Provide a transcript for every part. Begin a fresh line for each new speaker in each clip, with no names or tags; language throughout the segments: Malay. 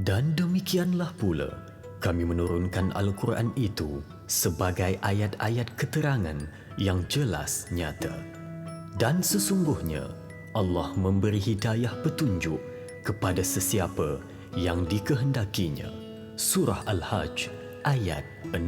Dan demikianlah pula, kami menurunkan Al-Quran itu sebagai ayat-ayat keterangan yang jelas nyata. Dan sesungguhnya, Allah memberi hidayah petunjuk kepada sesiapa yang dikehendakinya. Surah Al-Hajj ayat 16.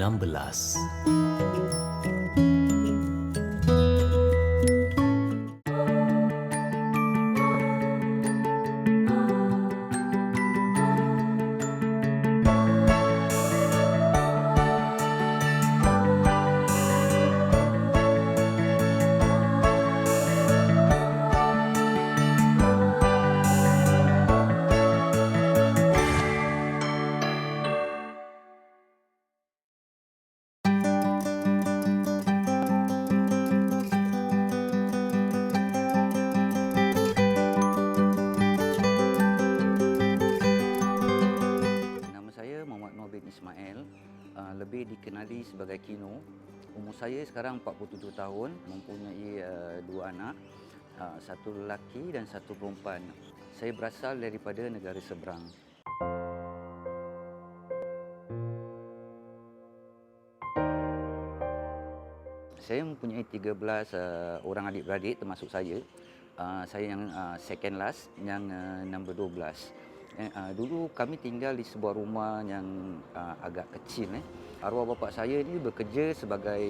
Nama saya Muhammad Noor bin Ismail, lebih dikenali sebagai Kino. Umur saya sekarang 47 tahun, mempunyai dua anak, satu lelaki dan satu perempuan. Saya berasal daripada negara seberang. Saya mempunyai 13 orang adik-beradik termasuk saya. Saya yang second last, yang nombor 12. Dulu kami tinggal di sebuah rumah yang agak kecil. Arwah bapa saya ni bekerja sebagai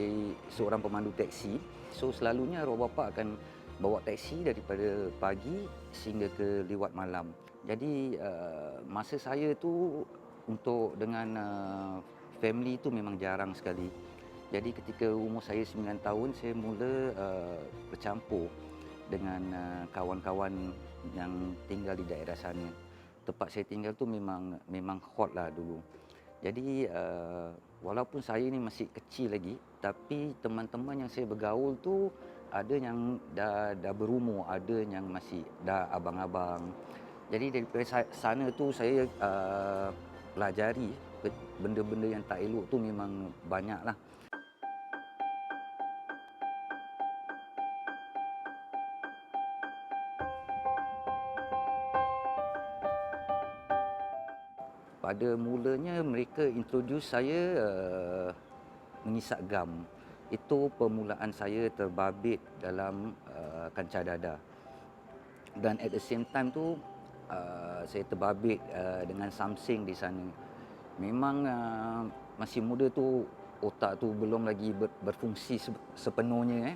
seorang pemandu teksi. So selalunya arwah bapa akan bawa teksi daripada pagi sehingga ke lewat malam. Jadi masa saya tu untuk dengan family tu memang jarang sekali. Jadi ketika umur saya 9 tahun, saya mula bercampur dengan kawan-kawan yang tinggal di daerah sana. Tempat saya tinggal tu memang hot lah dulu. Jadi walaupun saya ni masih kecil lagi, tapi teman-teman yang saya bergaul tu ada yang dah berumur, ada yang masih dah abang-abang. Jadi daripada sana tu saya pelajari benda-benda yang tak elok tu memang banyak lah. Pada mulanya mereka introduce saya mengisap gam. Itu permulaan saya terbabit dalam kancah dada. Dan at the same time tu saya terbabit dengan something di sana. Memang masih muda tu, otak tu belum lagi berfungsi sepenuhnya.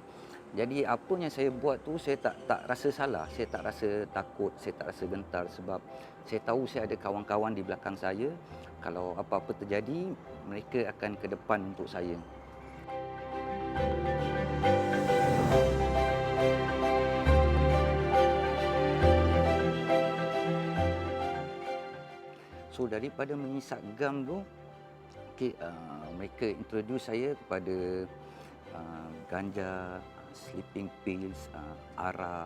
Jadi apa yang saya buat tu saya tak rasa salah, saya tak rasa takut, saya tak rasa gentar sebab saya tahu saya ada kawan-kawan di belakang saya. Kalau apa-apa terjadi, mereka akan ke depan untuk saya. So daripada mengisap gam tu, mereka introduce saya kepada ganja, sleeping pills, arak.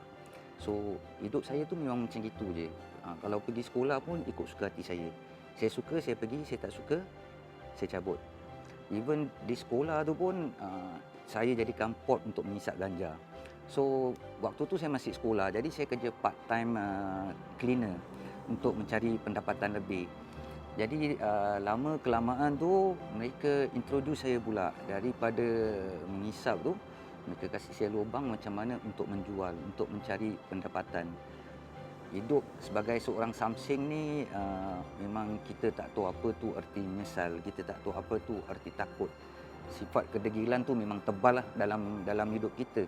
So hidup saya tu memang macam gitu je. Kalau pergi sekolah pun ikut suka hati saya. Saya suka saya pergi, saya tak suka saya cabut. Even di sekolah tu pun saya jadikan pot untuk mengisap ganja. So waktu tu saya masih sekolah, jadi saya kerja part time cleaner untuk mencari pendapatan lebih. Jadi lama kelamaan tu mereka introduce saya pula, daripada mengisap tu mereka kasih saya lubang macam mana untuk menjual, untuk mencari pendapatan. Hidup sebagai seorang samsing ni memang kita tak tahu apa tu arti menyesal, kita tak tahu apa tu arti takut. Sifat kedegilan tu memang tebal lah dalam hidup kita.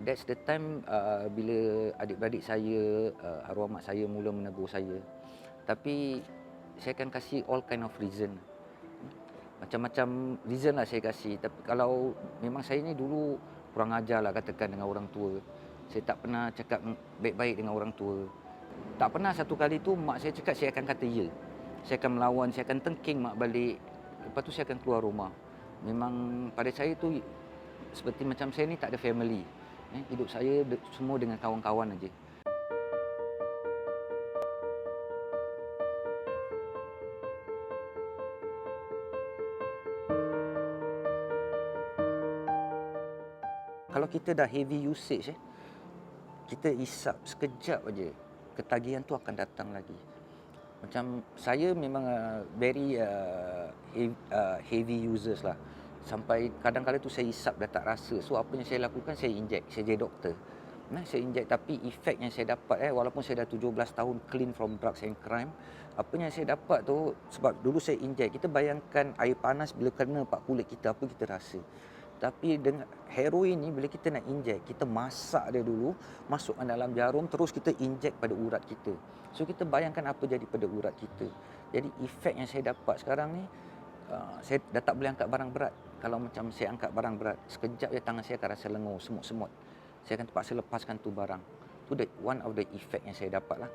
That's the time bila adik-beradik saya, arwah mak saya mula menegur saya. Tapi saya akan kasih all kind of reason. Macam-macam reason lah saya kasih. Tapi kalau memang saya ni dulu kurang ajar lah katakan dengan orang tua. Saya tak pernah cakap baik-baik dengan orang tua. Tak pernah satu kali tu mak saya cakap saya akan kata ya. Saya akan melawan, saya akan tengking mak balik. Lepas tu saya akan keluar rumah. Memang pada saya tu seperti macam saya ni tak ada family. Hidup saya semua dengan kawan-kawan aja. kalau kita dah heavy usage, kita isap sekejap aja, ketagihan tu akan datang lagi. Macam saya memang very heavy users lah. Sampai kadang-kadang tu saya isap dah tak rasa. So apa yang saya lakukan, saya inject. Saya jadi doktor. Saya inject, tapi efek yang saya dapat walaupun saya dah 17 tahun clean from drugs and crime, apa yang saya dapat tu sebab dulu saya inject. Kita bayangkan air panas bila kena pak kulit kita, apa kita rasa. Tapi dengan heroin ni bila kita nak inject, kita masak dia dulu, masukkan dalam jarum, terus kita inject pada urat kita. So kita bayangkan apa jadi pada urat kita. Jadi efek yang saya dapat sekarang ni, saya dah tak boleh angkat barang berat. Kalau macam saya angkat barang berat, sekejap je tangan saya akan rasa lengur, semut-semut. Saya akan terpaksa lepaskan tu barang. Tu one of the effect yang saya dapat lah.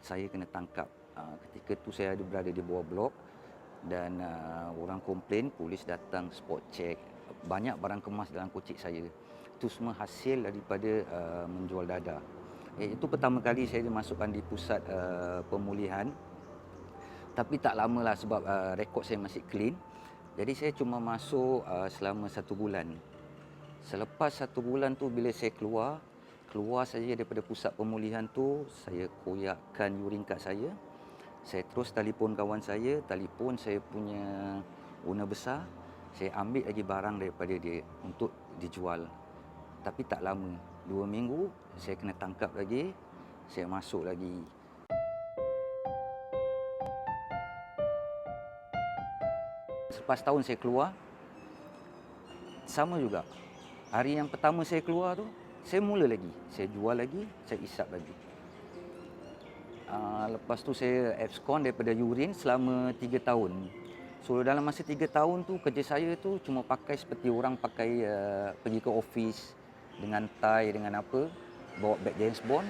Saya kena tangkap. Ketika tu saya berada di bawah blok dan orang komplain, polis datang spot check. Banyak barang kemas dalam kocik saya. Itu semua hasil daripada menjual dadah. Itu pertama kali saya dimasukkan di pusat pemulihan. Tapi tak lama lah sebab rekod saya masih clean. Jadi saya cuma masuk selama 1 bulan. Selepas 1 bulan tu bila saya keluar saja daripada pusat pemulihan tu, saya koyakkan urine card saya. Saya terus telefon kawan saya, telefon saya punya owner besar. Saya ambil lagi barang daripada dia untuk dijual. Tapi tak lama, 2 minggu saya kena tangkap lagi, saya masuk lagi. Selepas tahun saya keluar, sama juga. Hari yang pertama saya keluar tu, saya mula lagi. Saya jual lagi, saya isap lagi. Lepas tu saya abscond daripada urine selama 3 tahun. So dalam masa 3 tahun tu, kerja saya tu cuma pakai seperti orang pakai pergi ke office dengan tie, dengan apa, bawa beg James Bond.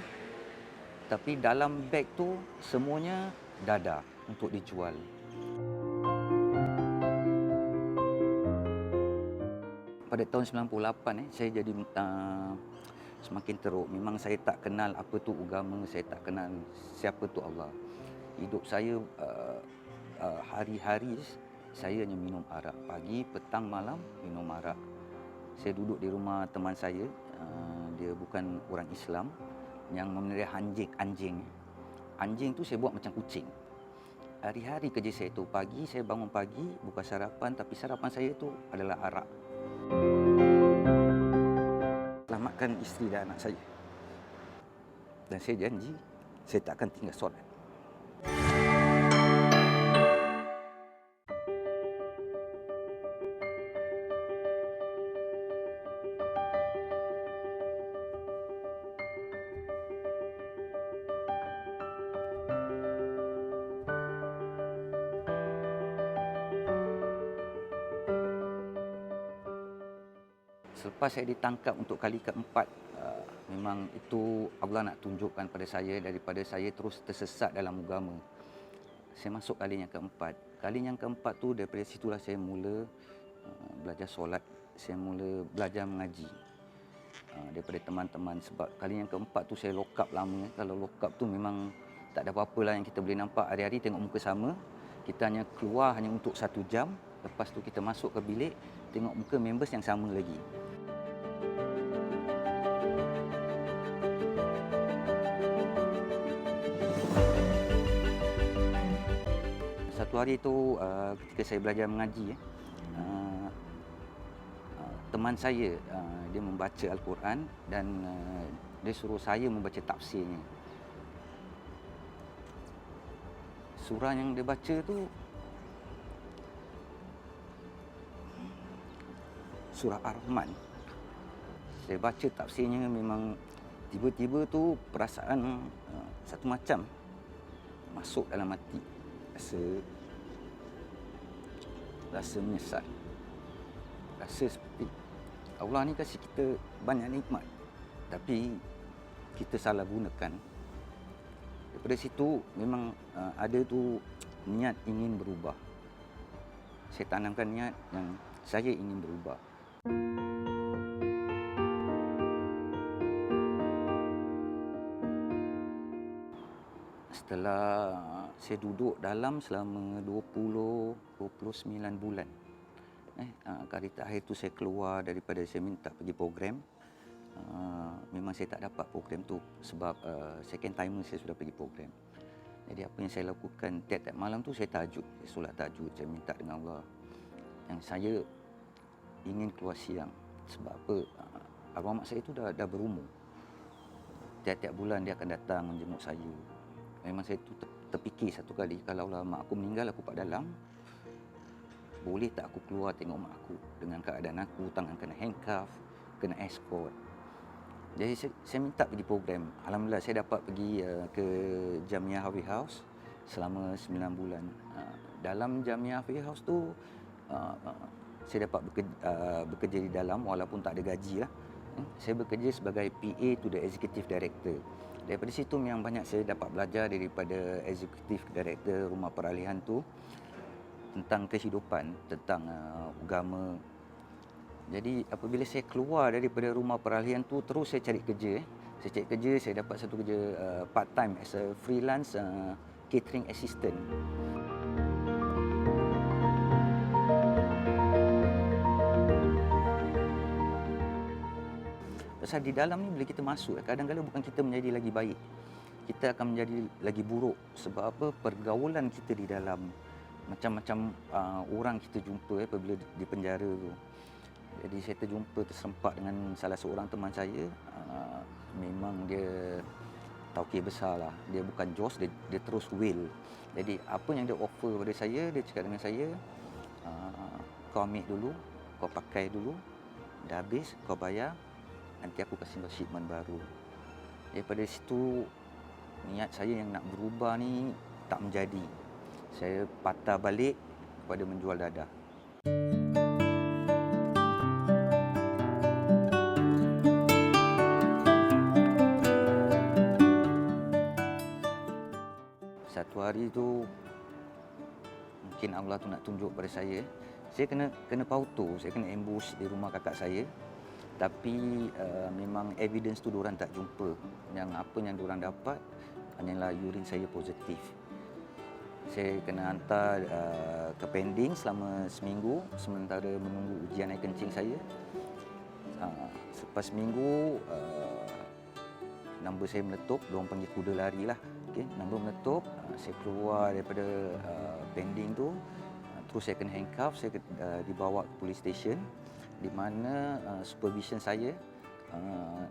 Tapi dalam beg tu semuanya dadah untuk dijual. Pada tahun 98 saya jadi semakin teruk. Memang saya tak kenal apa tu agama, saya tak kenal siapa tu Allah. Hidup saya hari-hari saya hanya minum arak. Pagi, petang, malam minum arak. Saya duduk di rumah teman saya, dia bukan orang Islam, yang memelihara anjing. Anjing tu saya buat macam kucing. Hari-hari kerja saya tu, pagi saya bangun pagi, buka sarapan, tapi sarapan saya tu adalah arak. Selamatkan isteri dan anak saya. Dan saya janji, saya tak akan tinggal solat. Selepas saya ditangkap untuk kali keempat, memang itu Allah nak tunjukkan pada saya daripada saya terus tersesat dalam agama. Saya masuk kali yang keempat. Kali yang keempat tu daripada situlah saya mula belajar solat, saya mula belajar mengaji daripada teman-teman. Sebab kali yang keempat tu saya lock up lama. Kalau lock up tu memang tak ada apa-apa lah yang kita boleh nampak. Hari-hari tengok muka sama. Kita hanya keluar hanya untuk 1 jam. Lepas tu kita masuk ke bilik, tengok muka members yang sama lagi. Satu hari tu ketika saya belajar mengaji, teman saya dia membaca Al-Quran dan dia suruh saya membaca tafsirnya. Surah yang dia baca tu surah Ar-Rahman. Saya baca tafsirnya, memang tiba-tiba tu perasaan satu macam masuk dalam hati. Rasa menyesal. Rasa seperti Allah ni kasih kita banyak nikmat, tapi kita salah gunakan. Daripada situ memang ada tu niat ingin berubah. Saya tanamkan niat yang saya ingin berubah. Setelah saya duduk dalam selama 29 bulan. Kali terakhir tu saya keluar daripada saya minta pergi program. Memang saya tak dapat program tu sebab second timer saya sudah pergi program. Jadi apa yang saya lakukan tiap-tiap malam tu saya tahajud, saya solat tahajud, saya minta dengan Allah. Yang saya ingin keluar siang sebab apa? Arwah mak saya tu dah berumur. Tiap-tiap bulan dia akan datang menjenguk saya. Memang saya tu terfikir satu kali, kalaulah mak aku meninggal aku kat dalam, boleh tak aku keluar tengok mak aku dengan keadaan aku tangan kena handcuff, kena escort. Jadi saya minta pergi program. Alhamdulillah saya dapat pergi ke Jamiah Harvey House selama 9 bulan. Dalam Jamiah Harvey House tu saya dapat bekerja di dalam walaupun tak ada gaji lah. Saya bekerja sebagai PA to the Executive Director. Daripada situ memang banyak saya dapat belajar daripada Executive Director Rumah Peralihan tu tentang kehidupan, tentang agama. Jadi apabila saya keluar daripada Rumah Peralihan tu, terus saya cari kerja. Saya cari kerja, saya dapat satu kerja part time as a freelance catering assistant. Pasal di dalam ni bila kita masuk, kadang-kadang bukan kita menjadi lagi baik, kita akan menjadi lagi buruk. Sebab apa? Pergaulan kita di dalam, macam-macam orang kita jumpa apabila di penjara tu. Jadi saya terserempak dengan salah seorang teman saya. Memang dia tauke besar lah, dia bukan jos, dia terus will. Jadi apa yang dia offer pada saya, dia cakap dengan saya, kau ambil dulu, kau pakai dulu, dah habis kau bayar, nanti aku kasih kau shipment baru. Daripada situ niat saya yang nak berubah ni tak menjadi. Saya patah balik kepada menjual dadah. Satu hari tu mungkin Allah tu nak tunjuk pada saya kena pauto, saya kena ambush di rumah kakak saya. Tapi memang evidence tu diorang tak jumpa. Yang apa yang diorang dapat hanyalah urin saya positif. Saya kena hantar ke pending selama seminggu sementara menunggu ujian air kencing saya. Selepas seminggu number saya meletup, diorang panggil kuda lari lah. Okay, number meletup, saya keluar daripada pending tu, terus saya kena handcuff, saya dibawa ke police station di mana supervision saya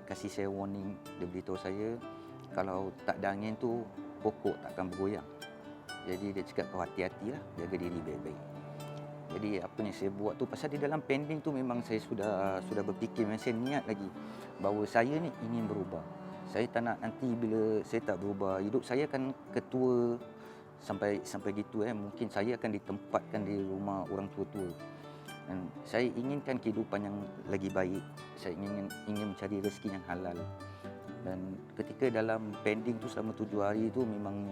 kasih saya warning. Dia beritahu saya kalau tak ada angin tu pokok tak akan bergoyang. Jadi dia cakap kau hati-hatilah, jaga diri baik-baik. Jadi apa yang saya buat tu, pasal di dalam pending tu memang saya sudah berfikir, memang saya niat lagi bahawa saya ni ingin berubah. Saya tak nak nanti bila saya tak berubah, hidup saya akan ketua sampai gitu mungkin saya akan ditempatkan di rumah orang tua-tua. Dan saya inginkan kehidupan yang lagi baik. Saya ingin mencari rezeki yang halal. Dan ketika dalam pending tu selama 7 hari tu memang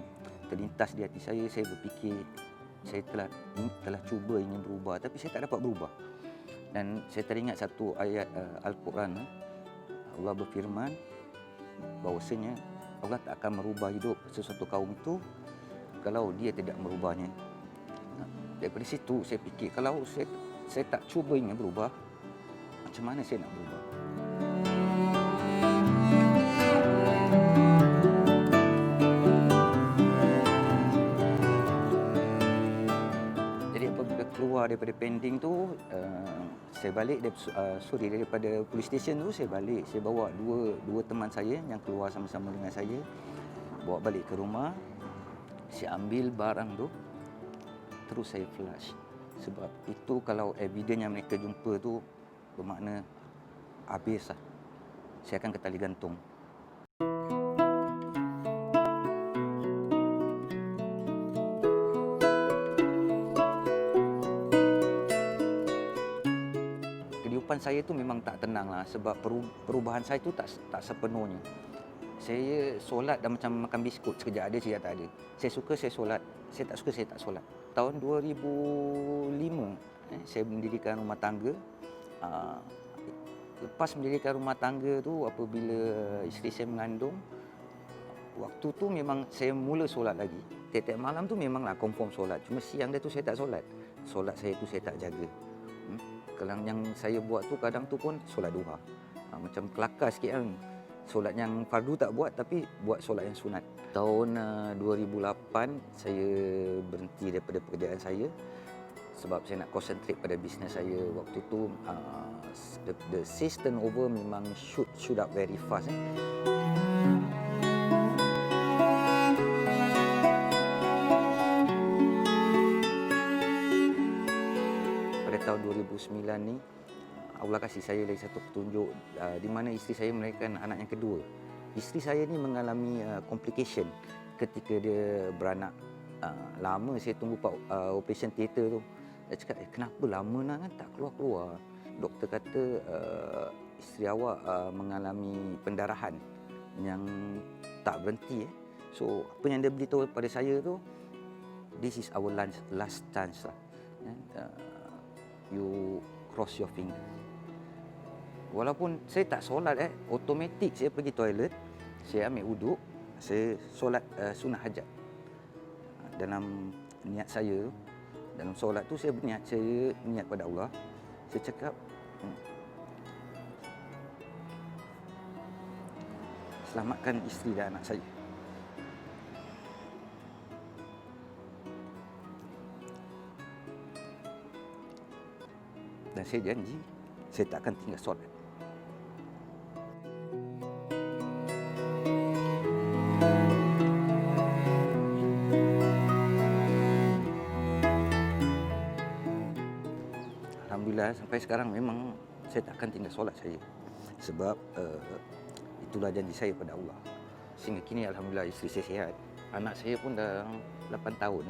terlintas di hati saya berfikir saya telah cuba ingin berubah tapi saya tak dapat berubah. Dan saya teringat satu ayat Al-Quran. Allah berfirman bahawasanya Allah tak akan merubah hidup sesuatu kaum itu kalau dia tidak merubahnya. Daripada situ saya fikir kalau saya tak cuba ingin berubah, macam mana saya nak berubah? Jadi apabila keluar daripada pending tu, saya balik daripada police station tu, saya bawa dua teman saya yang keluar sama-sama dengan saya, bawa balik ke rumah. Saya ambil barang tu, terus saya flush. Sebab itu kalau evidence yang mereka jumpa tu bermakna habis lah. Saya akan ke tali gantung. Kehidupan saya tu memang tak tenang lah sebab perubahan saya tu tak sepenuhnya. Saya solat dah macam makan biskut, sekejap ada, sekejap tak ada. Saya suka saya solat, saya tak suka saya tak solat. Tahun 2005 saya mendirikan rumah tangga. Lepas mendirikan rumah tangga tu, apabila isteri saya mengandung, waktu tu memang saya mula solat lagi. Tiap-tiap malam tu memanglah confirm solat. Cuma siang dia tu saya tak solat. Solat saya tu saya tak jaga. Kalau yang saya buat tu kadang tu pun solat duha. Macam kelakar sikit kan. Solat yang fardu tak buat tapi buat solat yang sunat. Tahun 2008 saya berhenti daripada pekerjaan saya sebab saya nak concentrate pada bisnes saya. Waktu tu the sales turnover memang shoot up very fast. Pada tahun 2009 ni Allah kasih saya lagi satu petunjuk di mana isteri saya melahirkan anak yang kedua. Isteri saya ni mengalami complication ketika dia beranak. Lama saya tunggu operation theater tu. Dia cakap, kenapa lama nak kan tak keluar-keluar. Doktor kata isteri awak mengalami pendarahan yang tak berhenti. So apa yang dia beritahu pada saya tu, this is our last chance lah. You cross your finger. Walaupun saya tak solat, automatik saya pergi toilet, saya ambil wuduk, saya solat sunnah hajat. Dalam niat saya, dalam solat tu saya niat pada Allah. Saya cakap, selamatkan isteri dan anak saya. Dan saya janji, saya tak akan tinggal solat. Alhamdulillah sampai sekarang memang saya tak akan tinggal solat saya. Sebab itulah janji saya pada Allah. Sehingga kini alhamdulillah isteri saya sihat. Anak saya pun dah 8 tahun.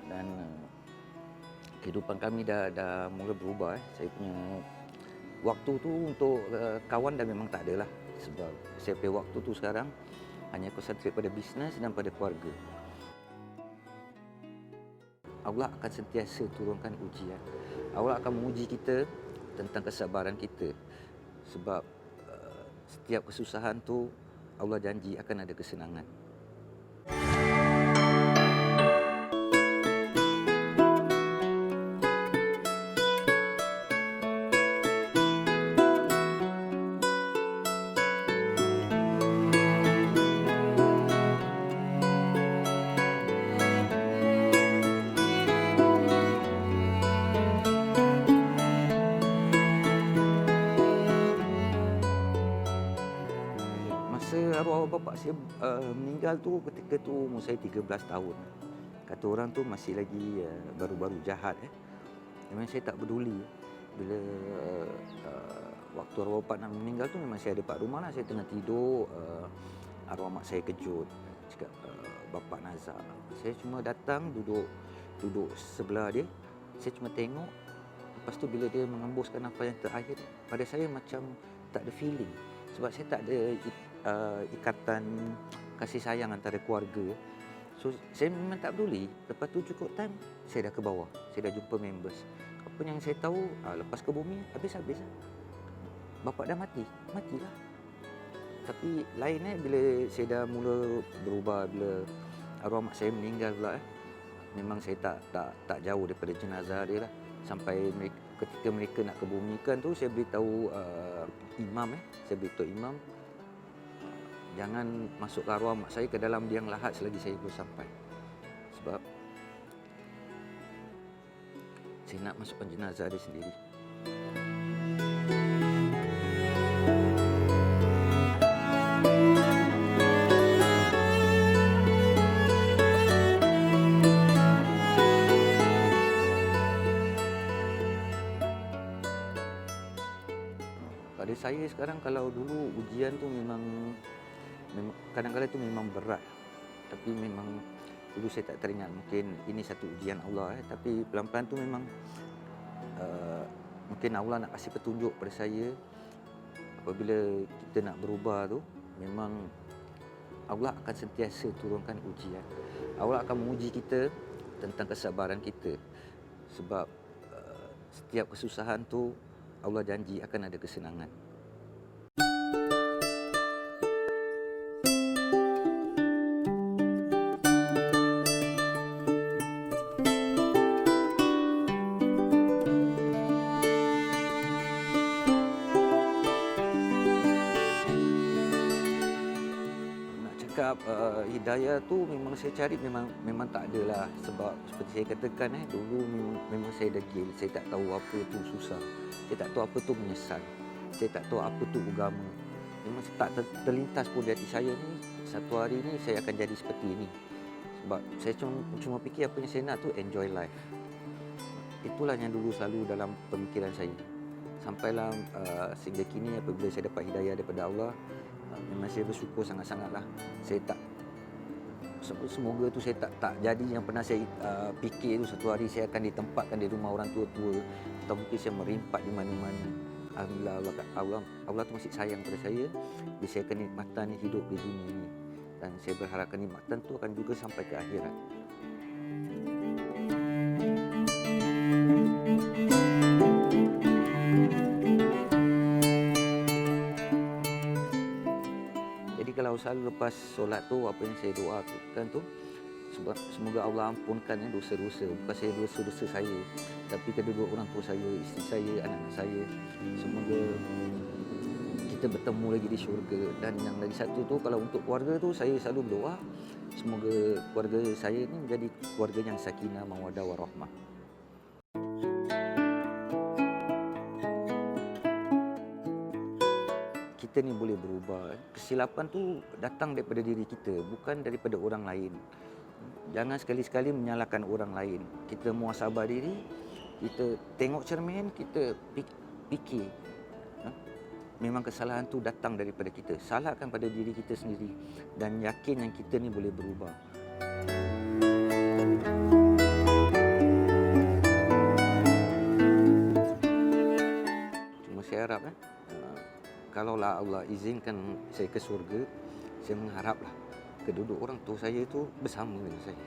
Dan kehidupan kami dah mula berubah. Saya punya waktu tu untuk kawan dah memang tak ada lah. Sebab saya punya waktu tu sekarang hanya konsentrate pada bisnes dan pada keluarga. Allah akan sentiasa turunkan ujian. Allah akan menguji kita tentang kesabaran kita. Sebab setiap kesusahan tu Allah janji akan ada kesenangan. Arwah bapa saya meninggal tu ketika tu umur saya 13 tahun. Kata orang tu masih lagi baru-baru jahat. Memang saya tak peduli. Bila waktu arwah bapa nak meninggal tu memang saya ada kat rumah lah. Saya tengah tidur, arwah mak saya kejut. Cakap, bapa Nazar. Saya cuma datang duduk sebelah dia. Saya cuma tengok. Lepas tu bila dia mengembuskan nafas yang terakhir, pada saya macam tak ada feeling. Sebab saya tak ada ikatan kasih sayang antara keluarga. So saya memang tak peduli. Lepas tu cukup time, saya dah ke bawah. Saya dah jumpa members. Apa yang saya tahu, lepas ke bumi, habis-habis lah. Bapak dah matilah. Tapi lain bila saya dah mula berubah, bila arwah mak saya meninggal pula. Memang saya tak jauh daripada jenazah dia lah. Sampai ketika mereka nak kebumikan tu, saya beritahu imam, saya beritahu imam, jangan masuk arwah mak saya ke dalam liang lahat selagi saya belum sampai. Sebab saya nak masukkan jenazah dia sendiri. Pada saya sekarang, kalau dulu ujian tu memang kadang-kadang tu memang berat. Tapi memang dulu saya tak teringat mungkin ini satu ujian Allah. Tapi pelan-pelan tu memang mungkin Allah nak kasih petunjuk pada saya. Apabila kita nak berubah tu, memang Allah akan sentiasa turunkan ujian. Allah akan menguji kita tentang kesabaran kita. Sebab setiap kesusahan tu Allah janji akan ada kesenangan. cakap hidayah tu memang saya cari memang tak adalah, sebab seperti saya katakan dulu memang saya degil, saya tak tahu apa tu susah. Saya tak tahu apa tu menyesal. Saya tak tahu apa tu agama. Memang tak terlintas pun di hati saya ni satu hari ni saya akan jadi seperti ini. Sebab saya cuma fikir apa yang saya nak tu enjoy life. Itulah yang dulu selalu dalam pemikiran saya. Sampailah sehingga kini apabila saya dapat hidayah daripada Allah, memang saya bersyukur sangat-sangatlah. Saya tak semoga tu saya tak jadi yang pernah saya fikir tu satu hari saya akan ditempatkan di rumah orang tua-tua atau mungkin saya merimpat di mana-mana. Alhamdulillah Allah tu masih sayang pada saya. Bila saya kenikmatan hidup di dunia ini, dan saya berharap kenikmatan tu akan juga sampai ke akhirat. Jadi kalau selalu lepas solat tu apa yang saya doakan tu, semoga Allah ampunkan dosa-dosa, bukan saya dosa-dosa saya, tapi kedua orang tua saya, isteri saya, anak-anak saya. Semoga kita bertemu lagi di syurga. Dan yang lagi satu tu, kalau untuk keluarga tu saya selalu berdoa semoga keluarga saya ni menjadi keluarga yang sakinah, mawaddah, warahmah. Kita ni boleh berubah. Kesilapan tu datang daripada diri kita, bukan daripada orang lain. Jangan sekali-sekali menyalahkan orang lain. Kita muhasabah diri, kita tengok cermin, kita fikir. Memang kesalahan tu datang daripada kita. Salahkan pada diri kita sendiri dan yakin yang kita ni boleh berubah. Cuma saya harap kalaulah Allah izinkan saya ke surga, saya mengharaplah kedua orang tua saya itu bersama dengan saya.